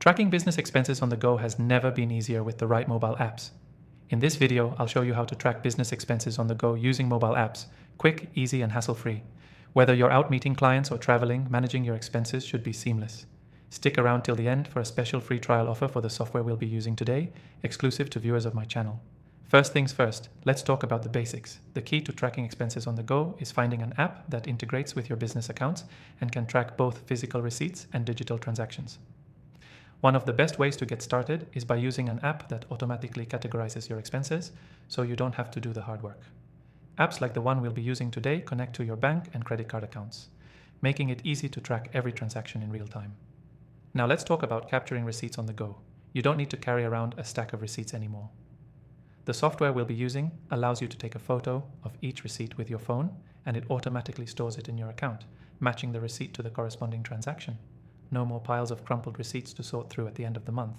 Tracking business expenses on the go has never been easier with the right mobile apps. In this video, I'll show you how to track business expenses on the go using mobile apps. Quick, easy, and hassle-free. Whether you're out meeting clients or traveling, managing your expenses should be seamless. Stick around till the end for a special free trial offer for the software we'll be using today, exclusive to viewers of my channel. First things first, let's talk about the basics. The key to tracking expenses on the go is finding an app that integrates with your business accounts and can track both physical receipts and digital transactions. One of the best ways to get started is by using an app that automatically categorizes your expenses, so you don't have to do the hard work. Apps like the one we'll be using today connect to your bank and credit card accounts, making it easy to track every transaction in real time. Now let's talk about capturing receipts on the go. You don't need to carry around a stack of receipts anymore. The software we'll be using allows you to take a photo of each receipt with your phone, and it automatically stores it in your account, matching the receipt to the corresponding transaction. No more piles of crumpled receipts to sort through at the end of the month.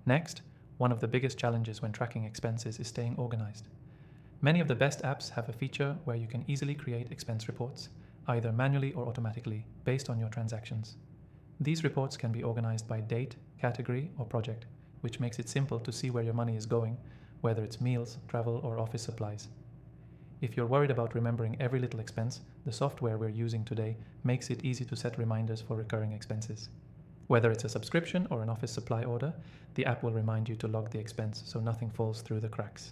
Next, one of the biggest challenges when tracking expenses is staying organized. Many of the best apps have a feature where you can easily create expense reports, either manually or automatically, based on your transactions. These reports can be organized by date, category, or project, which makes it simple to see where your money is going, whether it's meals, travel, or office supplies. If you're worried about remembering every little expense, the software we're using today makes it easy to set reminders for recurring expenses. Whether it's a subscription or an office supply order, the app will remind you to log the expense so nothing falls through the cracks.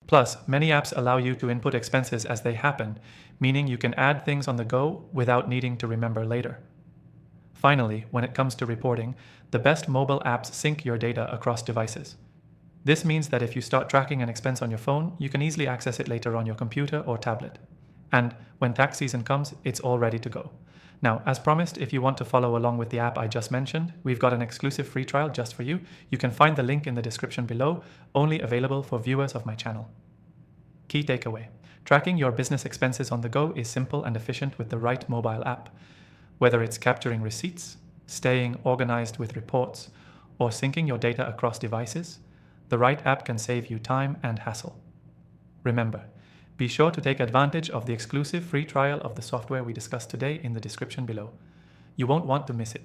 Plus, many apps allow you to input expenses as they happen, meaning you can add things on the go without needing to remember later. Finally, when it comes to reporting, the best mobile apps sync your data across devices. This means that if you start tracking an expense on your phone, you can easily access it later on your computer or tablet. And when tax season comes, it's all ready to go. Now, as promised, if you want to follow along with the app I just mentioned, we've got an exclusive free trial just for you. You can find the link in the description below, only available for viewers of my channel. Key takeaway: tracking your business expenses on the go is simple and efficient with the right mobile app. Whether it's capturing receipts, staying organized with reports, or syncing your data across devices, the right app can save you time and hassle. Remember, be sure to take advantage of the exclusive free trial of the software we discussed today in the description below. You won't want to miss it.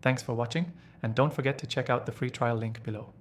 Thanks for watching, and don't forget to check out the free trial link below.